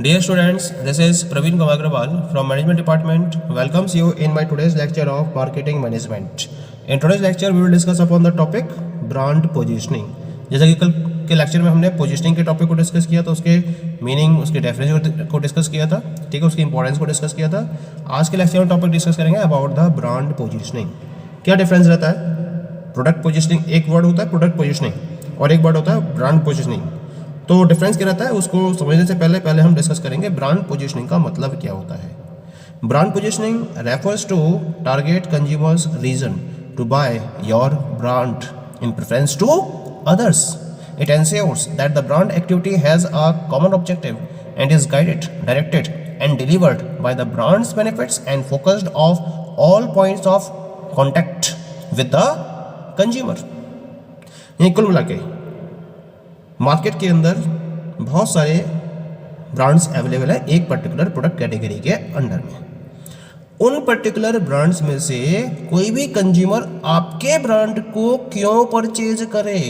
Dear students, this is Praveen Kumar Agrawal from Management Department. Welcomes you in my today's lecture of Marketing Management. In today's lecture, we will discuss upon the topic Brand Positioning. जैसा कि कल के lecture में हमने positioning के topic को discuss किया था, उसके मीनिंग, उसके डेफिनेशन को डिस्कस किया था, ठीक है, उसकी इंपॉर्टेंस को डिस्कस किया था। आज के लेक्चर में टॉपिक डिस्कस करेंगे अबाउट द ब्रांड पोजिशनिंग। क्या डिफरेंस रहता है? प्रोडक्ट पोजिशनिंग एक वर्ड होता है प्रोडक्ट पोजिशनिंग और एक वर्ड होता है ब्रांड पोजिशनिंग। तो डिफरेंस क्या रहता है उसको समझने से पहले हम डिस्कस करेंगे ब्रांड पोजिशनिंग का मतलब क्या होता है। Brand positioning refers to target consumers reason to buy your brand in preference to others. It ensures that the brand activity has a common objective and is guided, directed and delivered by the brand's benefits and focused of all points of contact with the consumer. ये कुल मिला के market के अंदर बहुत सारे brands available है एक पर्टिकुलर प्रोडक्ट कैटेगरी के अंडर में। उन पर्टिकुलर ब्रांड्स में से कोई भी कंज्यूमर आपके ब्रांड को क्यों परचेज करे,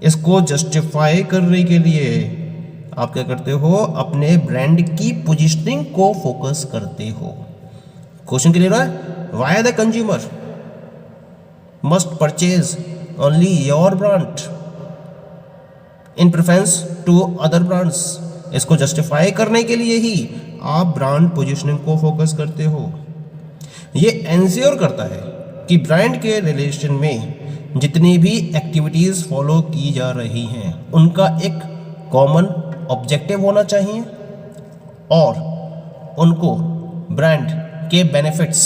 इसको जस्टिफाई करने के लिए आप क्या करते हो, अपने ब्रांड की पोजीशनिंग को फोकस करते हो। क्वेश्चन क्लियर है? Why the consumer must purchase only your brand in preference to other brands, इसको जस्टिफाई करने के लिए ही आप ब्रांड पोजीशनिंग को फोकस करते हो। ये एंश्योर करता है कि ब्रांड के रिलेशन में जितनी भी एक्टिविटीज़ फॉलो की जा रही हैं उनका एक कॉमन ऑब्जेक्टिव होना चाहिए और उनको ब्रांड के बेनिफिट्स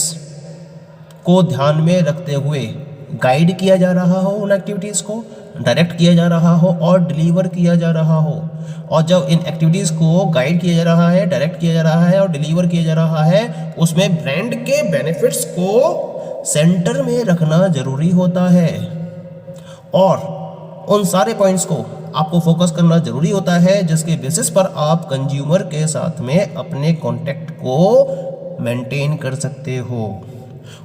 को ध्यान में रखते हुए गाइड किया जा रहा हो, उन एक्टिविटीज़ को डायरेक्ट किया जा रहा हो और डिलीवर किया जा रहा हो। और जब इन एक्टिविटीज़ को गाइड किया जा रहा है, डायरेक्ट किया जा रहा है और डिलीवर किया जा रहा है, उसमें ब्रांड के बेनिफिट्स को सेंटर में रखना जरूरी होता है और उन सारे पॉइंट्स को आपको फोकस करना जरूरी होता है जिसके बेसिस पर आप कंज्यूमर के साथ में अपने कॉन्टैक्ट को मेंटेन कर सकते हो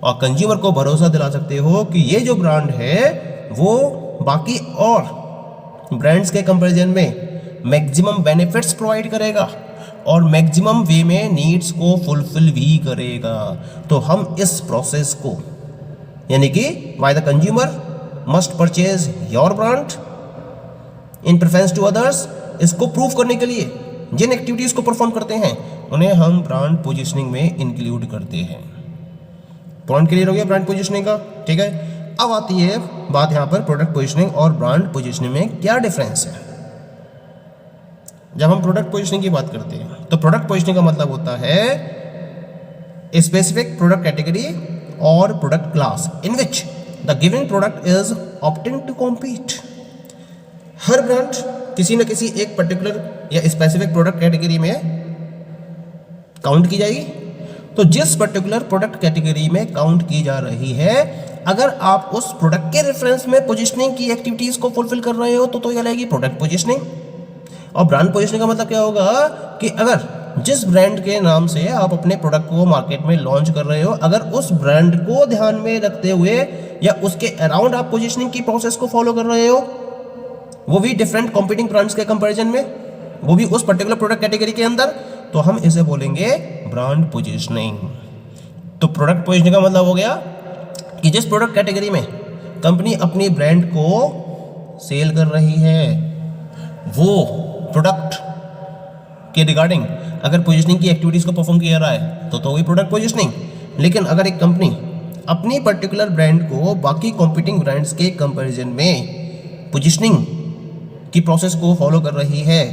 और कंज्यूमर को भरोसा दिला सकते हो कि ये जो ब्रांड है वो बाकी और ब्रांड्स के कंपैरिजन में मैक्सिमम बेनिफिट्स प्रोवाइड करेगा और मैक्सिमम वे में नीड्स को फुलफिल भी करेगा। तो हम इस प्रोसेस को यानी कि why the consumer must purchase your brand in preference to others, इसको प्रूव करने के लिए जिन एक्टिविटीज़ को परफॉर्म करते हैं उन्हें हम ब्रांड पोजिशनिंग में इंक्लूड करते हैं। पॉइंट क्लियर हो गया ब्रांड पोजिशनिंग का, ठीक है। अब आती है बात यहाँ पर प्रोडक्ट पोजिशनिंग और ब्रांड पोजिशनिंग में क्या डिफरेंस है। जब हम प्रोडक्ट पोजिशनिंग की बात करते हैं तो प्रोडक्ट पोजिशनिंग का मतलब होता है स्पेसिफिक प्रोडक्ट कैटेगरी और product class in which the given product is opting to compete. हर ब्रांड किसी न किसी एक पर्टिकुलर या स्पेसिफिक प्रोडक्ट कैटेगरी में काउंट की जाएगी। तो जिस पर्टिकुलर प्रोडक्ट कैटेगरी में काउंट की जा रही है, अगर आप उस प्रोडक्ट के रेफरेंस में पोजीशनिंग की एक्टिविटीज़ को फुलफिल कर रहे हो तो ये लगेगी प्रोडक्ट पोजीशनिंग। और ब्रांड पोजीशनिंग का मतलब क्या होगा कि अगर जिस ब्रांड के नाम से आप अपने प्रोडक्ट को मार्केट में लॉन्च कर रहे हो, अगर उस ब्रांड को ध्यान में रखते हुए या उसके अराउंड आप पोजीशनिंग की प्रोसेस को फॉलो कर रहे हो, वो भी डिफरेंट कॉम्पिटिंग ब्रांड्स के कंपेरिजन में, वो भी उस पर्टिकुलर प्रोडक्ट कैटेगरी के अंदर, तो हम इसे बोलेंगे ब्रांड पोजीशनिंग। तो प्रोडक्ट पोजीशनिंग का मतलब हो गया कि जिस प्रोडक्ट कैटेगरी में कंपनी अपनी ब्रांड को सेल कर रही है वो प्रोडक्ट के रिगार्डिंग अगर पोजीशनिंग की एक्टिविटीज़ को परफॉर्म किया रहा है तो वही प्रोडक्ट पोजीशनिंग। लेकिन अगर एक कंपनी अपनी पर्टिकुलर ब्रांड को बाकी कॉम्पिटिंग ब्रांड्स के कंपैरिजन में पोजीशनिंग की प्रोसेस को फॉलो कर रही है,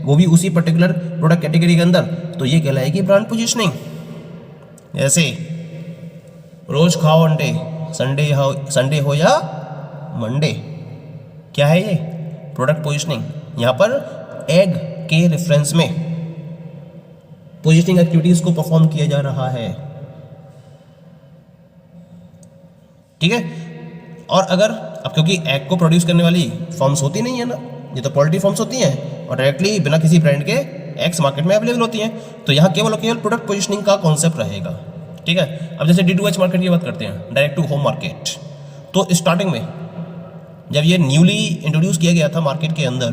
वो भी उसी पर्टिकुलर प्रोडक्ट कैटेगरी के अंदर, तो ये कहलाएगी ब्रांड पोजीशनिंग। जैसे रोज खाओ अंडे, संडे हो या मंडे, क्या है ये? Product positioning. यहाँ पर एग के रेफरेंस में पोजीशनिंग एक्टिविटीज़ को परफॉर्म किया जा रहा है, ठीक है। और अगर अब क्योंकि एग को प्रोड्यूस करने वाली फॉर्म्स होती नहीं है ना, ये तो पोल्ट्री फॉर्म्स होती हैं और डायरेक्टली बिना किसी ब्रांड के एग्स मार्केट में अवेलेबल होती हैं, तो यहाँ केवल प्रोडक्ट पोजीशनिंग का कॉन्सेप्ट रहेगा, ठीक है। अब जैसे D2H मार्केट की बात करते हैं, डायरेक्ट टू होम मार्केट, तो स्टार्टिंग में जब ये न्यूली इंट्रोड्यूस किया गया था मार्केट के अंदर,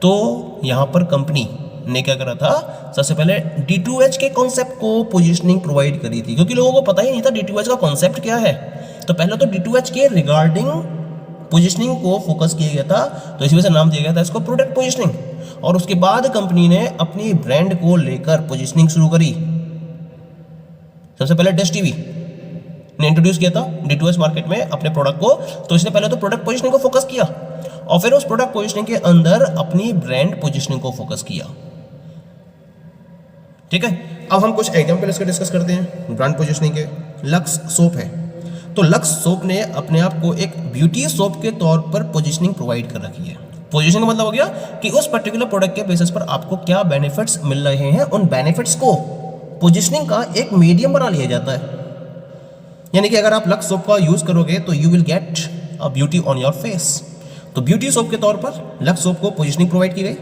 तो यहाँ पर कंपनी ने क्या करा था, सबसे पहले D2H के कॉन्सेप्ट को पोजीशनिंग प्रोवाइड करी थी, क्योंकि लोगों को पता ही नहीं था D2H का कॉन्सेप्ट क्या है। तो पहले तो D2H के रिगार्डिंग पोजीशनिंग को फोकस किया गया था, तो इसी वजह से नाम दिया गया था इसको प्रोडक्ट पोजीशनिंग। और उसके बाद कंपनी ने अपनी ब्रांड को लेकर पोजीशनिंग शुरू करी। सबसे पहले डिश टीवी ने इंट्रोड्यूस किया था D2H मार्केट में अपने प्रोडक्ट को, तो इसने पहले तो प्रोडक्ट पोजीशनिंग को फोकस किया और फिर उस प्रोडक्ट पोजीशनिंग के अंदर अपनी ब्रांड पोजीशनिंग को फोकस किया। ठीक है, अब हम कुछ एग्जांपल इसके डिस्कस करते हैं ब्रांड पोजीशनिंग के। लक्स सोप है, तो लक्स सोप ने अपने आप को एक ब्यूटी सोप के तौर पर पोजीशनिंग प्रोवाइड कर रखी है। पोजीशनिंग का मतलब हो गया कि उस पर्टिकुलर प्रोडक्ट के बेसिस पर आपको क्या बेनिफिट्स मिल रहे हैं, उन बेनिफिट्स को पोजीशनिंग का एक मीडियम बना लिया जाता है। यानी कि अगर आप लक्स सोप का यूज करोगे तो you will get a beauty on your face. तो ब्यूटी सोप के तौर पर लक्स सोप को पोजीशनिंग प्रोवाइड की गई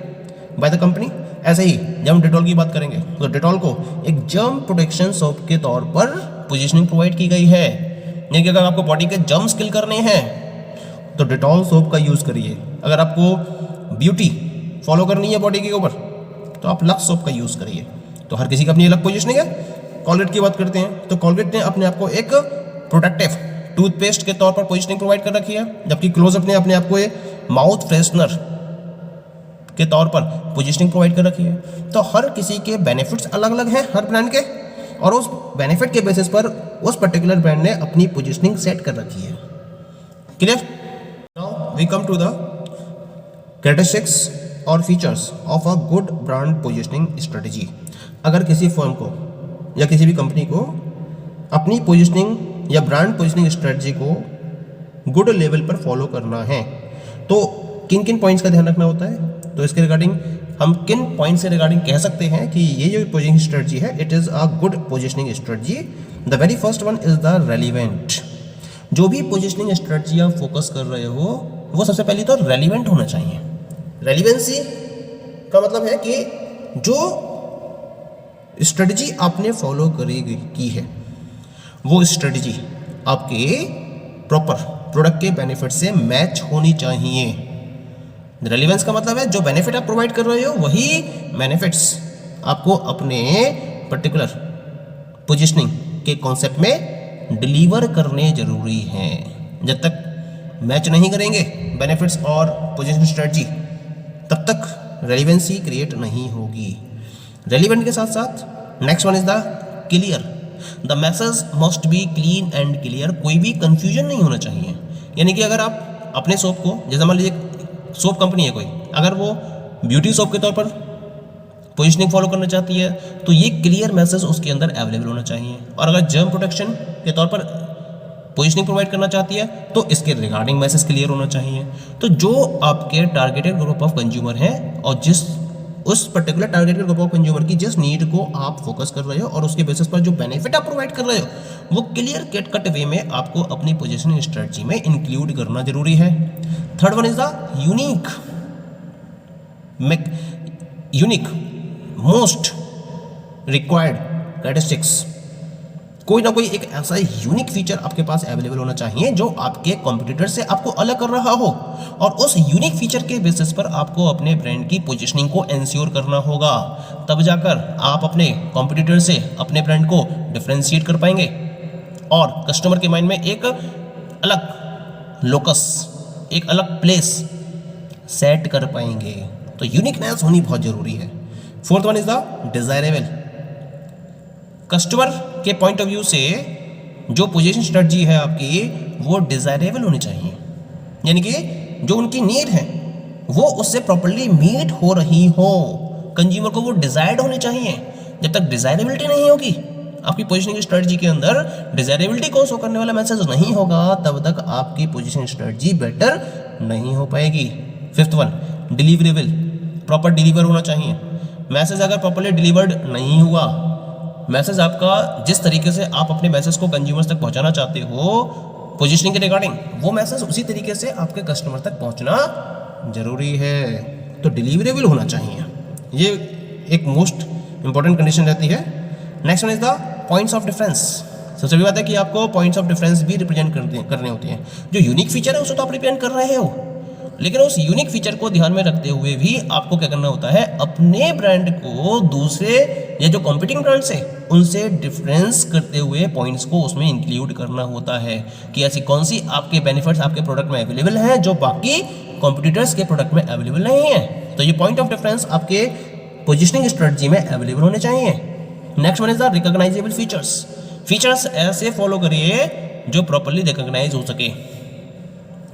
बाय द कंपनी। ऐसे ही जब हम डेटॉल की बात करेंगे तो डेटॉल को एक जर्म प्रोटेक्शन सोप के तौर पर पोजीशनिंग प्रोवाइड की गई है। यानी कि अगर आपको बॉडी के जर्म्स किल करने हैं तो डेटॉल सोप का यूज करिए। अगर आपको ब्यूटी फॉलो करनी है बॉडी के ऊपर तो आप लक्स सोप का यूज करिए। तो हर किसी की अपनी अलग पोजीशनिंग है। कॉलगेट की बात करते हैं तो कॉलगेट ने अपने आप को एक प्रोटेक्टिव टूथपेस्ट के तौर पर पोजीशनिंग प्रोवाइड कर रखी है, जबकि क्लोजअप ने अपने आप को एक माउथ फ्रेशनर के तौर पर पोजीशनिंग प्रोवाइड कर रखी है। तो हर किसी के बेनिफिट्स अलग अलग हैं हर ब्रांड के, और उस बेनिफिट के बेसिस पर उस पर्टिकुलर ब्रांड ने अपनी पोजीशनिंग सेट कर रखी है। Clear? Now we come to the characteristics और features of a good brand positioning strategy. अगर किसी फर्म को या किसी भी कंपनी को अपनी पोजीशनिंग या ब्रांड पोजीशनिंग स्ट्रेटजी को गुड लेवल पर फॉलो करना है तो किन किन पॉइंट्स का ध्यान रखना होता है। तो इसके रिगार्डिंग हम किन पॉइंट से रिगार्डिंग कह सकते हैं कि ये जो पोजीशनिंग स्ट्रेटजी है it is a good positioning strategy. The very first one is the relevant. जो भी पोजीशनिंग स्ट्रेटजी आप फोकस कर रहे हो वो सबसे पहले तो रेलिवेंट होना चाहिए। रेलिवेंसी का मतलब है कि जो स्ट्रेटजी आपने फॉलो की है वो स्ट्रेटजी आपके प्रॉपर प्रोडक्ट के बेनिफिट से मैच होनी चाहिए। रेलिवेंस का मतलब है जो बेनिफिट आप प्रोवाइड कर रहे हो वही बेनिफिट्स आपको अपने पर्टिकुलर पोजीशनिंग के कॉन्सेप्ट में डिलीवर करने जरूरी हैं। जब तक मैच नहीं करेंगे बेनिफिट्स और पोजीशनिंग स्ट्रेटजी तब तक रेलिवेंसी क्रिएट नहीं होगी। रेलिवेंट के साथ साथ next one is the clear. The message must be clean and clear. कोई भी कंफ्यूजन नहीं होना चाहिए। यानी कि अगर आप अपने सोप को, जैसे मान लीजिए सोप कंपनी है कोई, अगर वो ब्यूटी सोप के तौर पर पोजीशनिंग फॉलो करना चाहती है तो ये क्लियर मैसेज उसके अंदर अवेलेबल होना चाहिए। और अगर जर्म प्रोटेक्शन के तौर पर पोजीशनिंग प्रोवाइड करना चाहती है तो इसके रिगार्डिंग मैसेज क्लियर होना चाहिए। तो जो आपके टारगेटेड ग्रुप ऑफ कंज्यूमर हैं और जिस उस particular targeted group of consumer की जिस नीड को आप फोकस कर रहे हो और उसके बेसिस पर जो बेनिफिट आप प्रोवाइड कर रहे हो वो क्लियर कट वे में आपको अपनी पोजीशनिंग स्ट्रेटजी में इंक्लूड करना जरूरी है। Third one is the unique most required characteristics. कोई ना कोई एक ऐसा यूनिक फीचर आपके पास अवेलेबल होना चाहिए जो आपके कॉम्पिटिटर से आपको अलग कर रहा हो, और उस यूनिक फीचर के बेसिस पर आपको अपने ब्रांड की पोजीशनिंग को एंश्योर करना होगा। तब जाकर आप अपने कॉम्पिटिटर से अपने ब्रांड को डिफरेंशिएट कर पाएंगे और कस्टमर के माइंड में एक अलग लोकस, एक अलग प्लेस सेट कर पाएंगे। तो यूनिकनेस होनी बहुत जरूरी है। Fourth one is the desirable. Customer के पॉइंट ऑफ व्यू से जो पोजीशन स्ट्रेटजी है आपकी वो डिजायरेबल होनी चाहिए। यानी कि जो उनकी नीड है वो उससे प्रॉपर्ली मीट हो रही हो। कंज्यूमर को वो डिजायर्ड होनी चाहिए। जब तक डिजायरेबिलिटी नहीं होगी आपकी पोजीशनिंग स्ट्रेटजी के अंदर, डिजायरेबिलिटी को शो करने वाला मैसेज नहीं होगा, तब तक आपकी पोजीशनिंग स्ट्रेटजी बेटर नहीं हो पाएगी। Fifth one deliverable. Proper deliver होना चाहिए। मैसेज अगर प्रॉपर्ली डिलीवर्ड नहीं हुआ, मैसेज आपका जिस तरीके से आप अपने मैसेज को कंज्यूमर्स तक पहुंचाना चाहते हो पोजीशनिंग के रिगार्डिंग, वो मैसेज उसी तरीके से आपके कस्टमर तक पहुंचना जरूरी है। तो डिलीवरेबल होना चाहिए, ये एक मोस्ट इंपॉर्टेंट कंडीशन रहती है। Next one is the points of difference. सबसे बड़ी बात है कि आपको पॉइंट्स ऑफ डिफरेंस भी रिप्रेजेंट करने होते हैं। जो यूनिक फीचर है उसे तो आप रिप्रेजेंट कर रहे हो, लेकिन उस यूनिक फीचर को ध्यान में रखते हुए भी आपको क्या करना होता है, अपने ब्रांड को दूसरे या जो कॉम्पिटिंग ब्रांड्स है उनसे डिफरेंस करते हुए पॉइंट्स को उसमें इंक्लूड करना होता है कि ऐसी कौन सी आपके बेनिफिट्स आपके प्रोडक्ट में अवेलेबल हैं जो बाकी कॉम्पिटिटर्स के प्रोडक्ट में अवेलेबल नहीं है। तो ये पॉइंट ऑफ डिफरेंस आपके पोजिशनिंग स्ट्रेटजी में अवेलेबल होने चाहिए। Next one is the recognisable features. Features ऐसे फॉलो करिए जो प्रॉपरली रिकॉग्नाइज हो सके।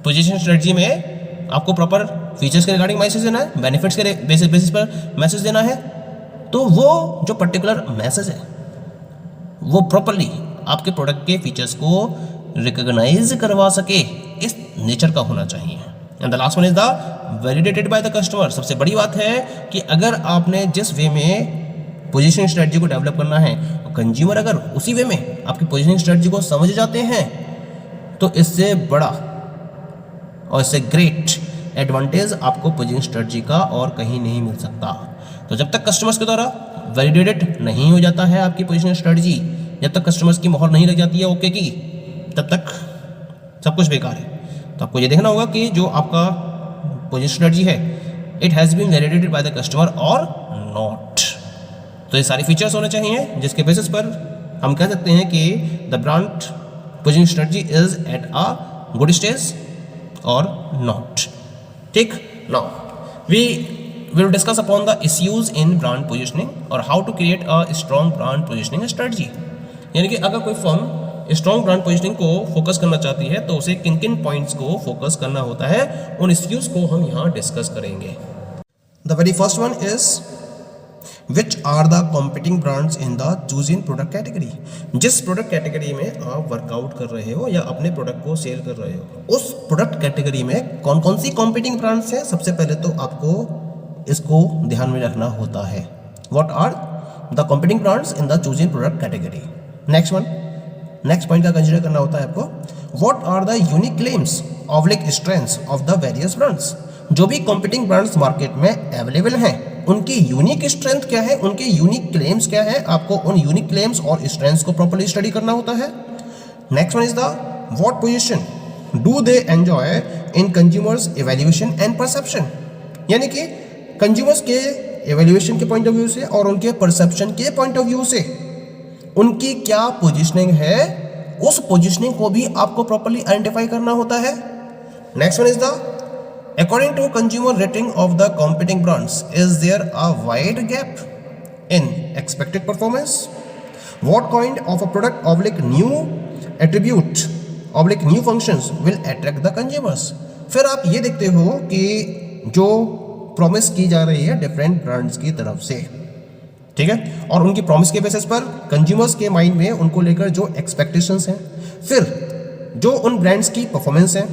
पोजीशन स्ट्रेटजी में आपको प्रॉपर फीचर्स के रिगार्डिंग मैसेज देना है, बेनिफिट्स के बेसिस पर मैसेज देना है, तो वो जो पर्टिकुलर मैसेज है वो प्रॉपरली आपके प्रोडक्ट के फीचर्स को रिकॉग्नाइज करवा सके, इस नेचर का होना चाहिए। And the last one is the validated by the customer. सबसे बड़ी बात है कि अगर आपने जिस वे में पोजीशनिंग स्ट्रेटजी को डेवलप करना है, कंज्यूमर अगर उसी वे में आपकी पोजीशनिंग स्ट्रेटजी को समझ जाते हैं तो इससे बड़ा और इससे ग्रेट एडवांटेज आपको पोजीशनिंग स्ट्रेटजी का और कहीं नहीं मिल सकता। तो जब तक कस्टमर्स के द्वारा वैलिडेटेड नहीं हो जाता है आपकी पोजीशनिंग स्ट्रेटजी, जब तक कस्टमर्स की मोहर नहीं लग जाती है ओके की, तब तक सब कुछ बेकार है। तो आपको ये देखना होगा कि जो आपका पोजीशनिंग स्ट्रेटजी है it has been validated by the customer और नॉट। तो ये सारे फीचर्स होने चाहिए जिसके बेसिस पर हम कह सकते हैं कि the brand positioning strategy is at a good stage or not. ठीक, now we will discuss upon the issues in brand positioning और how to create a strong brand positioning strategy। यानी कि अगर कोई फर्म स्ट्रॉन्ग ब्रांड पोजिशनिंग को focus करना चाहती है तो उसे किन किन पॉइंट्स को फोकस करना होता है, उन इश्यूज को हम यहाँ डिस्कस करेंगे। The very first one is Which are the competing brands in the chosen product category? जिस प्रोडक्ट कैटेगरी में आप वर्कआउट कर रहे हो या अपने प्रोडक्ट को सेल कर रहे हो, उस प्रोडक्ट कैटेगरी में कौन कौन सी कॉम्पिटिंग ब्रांड्स हैं, सबसे पहले तो आपको इसको ध्यान में रखना होता है। What are the competing brands in the chosen product category? Next one, next point का कंसिडर करना होता है आपको, What are the unique claims oblique strengths of the various brands? जो भी कॉम्पिटिंग ब्रांड्स मार्केट में अवेलेबल हैं उनकी यूनिक स्ट्रेंथ क्या है, उनके यूनिक क्लेम्स क्या है, आपको उन यूनिक क्लेम्स और स्ट्रेंथ्स को प्रॉपर्ली स्टडी करना होता है। Next one is the what position do they enjoy in consumers evaluation and perception. यानी कि कंज्यूमर्स के इवैल्यूएशन के पॉइंट ऑफ व्यू से और उनके परसेप्शन के पॉइंट ऑफ व्यू से उनकी क्या पोजीशनिंग है, उस पोजीशनिंग को भी आपको प्रॉपर्ली आइडेंटिफाई करना होता है। Next one is the According to consumer rating of the competing brands, is there a wide gap in expected performance? What kind of a product oblique new attribute oblique new functions will attract the consumers? फिर आप ये देखते हो कि जो promise की जा रही है डिफरेंट ब्रांड्स की तरफ से, ठीक है, और उनकी प्रॉमिस के बेसिस पर कंज्यूमर्स के माइंड में उनको लेकर जो एक्सपेक्टेशंस हैं, फिर जो उन ब्रांड्स की परफॉर्मेंस है,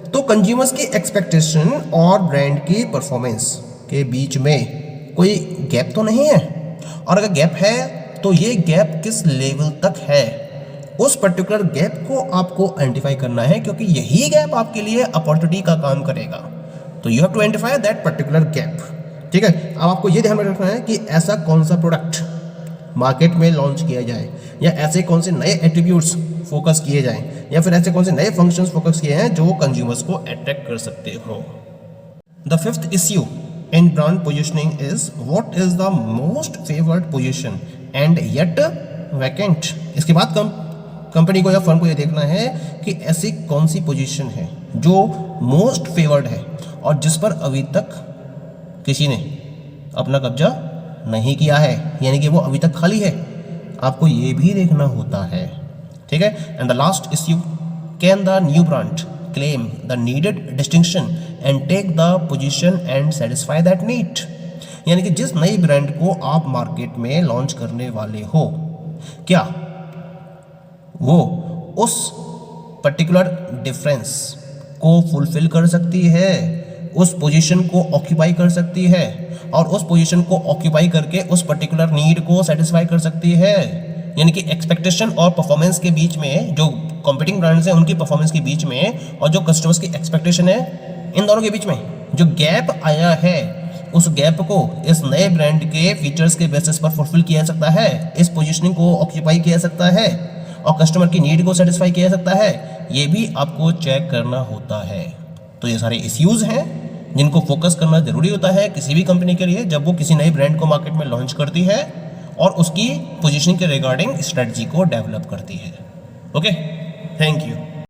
तो कंज्यूमर्स की एक्सपेक्टेशन और ब्रांड की परफॉर्मेंस के बीच में कोई गैप तो नहीं है, और अगर गैप है तो ये गैप किस लेवल तक है, उस पर्टिकुलर गैप को आपको आइडेंटिफाई करना है, क्योंकि यही गैप आपके लिए अपॉर्चुनिटी का काम करेगा। तो you have to identify that particular gap, ठीक है। अब आपको ये ध्यान में रखना है कि ऐसा कौन सा प्रोडक्ट मार्केट में लॉन्च किया जाए, या ऐसे कौन से नए एट्रीब्यूट्स फोकस किए जाएं, या फिर ऐसे कौन से नए फंक्शंस फोकस किए हैं जो कंज्यूमर्स को अट्रैक्ट कर सकते हो। The fifth issue in brand positioning is what is the most favoured position and yet vacant. इसके बाद कंपनी को या फर्म को ये देखना है कि ऐसी कौन सी पोजीशन है जो मोस्ट फेवर्ड है और जिस पर अभी तक किसी ने अपना कब्जा नहीं किया है, यानी कि वो अभी तक खाली है, आपको ये भी देखना होता है, ठीक है। And the last issue, can the new brand claim the needed distinction and take the position and satisfy that need. यानी कि जिस नई ब्रांड को आप मार्केट में लॉन्च करने वाले हो, क्या वो उस पर्टिकुलर डिफरेंस को फुलफिल कर सकती है, उस पोजीशन को ऑक्यूपाई कर सकती है, और उस पोजीशन को ऑक्यूपाई करके उस पर्टिकुलर नीड को सेटिस्फाई कर सकती है। यानी कि एक्सपेक्टेशन और परफॉर्मेंस के बीच में, जो कॉम्पिटिंग ब्रांड्स हैं उनकी परफॉर्मेंस के बीच में और जो कस्टमर्स की एक्सपेक्टेशन है, इन दोनों के बीच में जो गैप आया है, उस गैप को इस नए ब्रांड के फीचर्स के बेसिस पर फुलफिल किया जा सकता है, इस पोजीशनिंग को ऑक्यूपाई किया जा सकता है और कस्टमर की नीड को सेटिस्फाई किया जा सकता है। ये भी आपको चेक करना होता है, तो ये सारे इश्यूज़ हैं जिनको फोकस करना ज़रूरी होता है किसी भी कंपनी के लिए जब वो किसी नई ब्रांड को मार्केट में लॉन्च करती है और उसकी पोजीशनिंग के रिगार्डिंग स्ट्रेटजी को डेवलप करती है। Okay, thank you.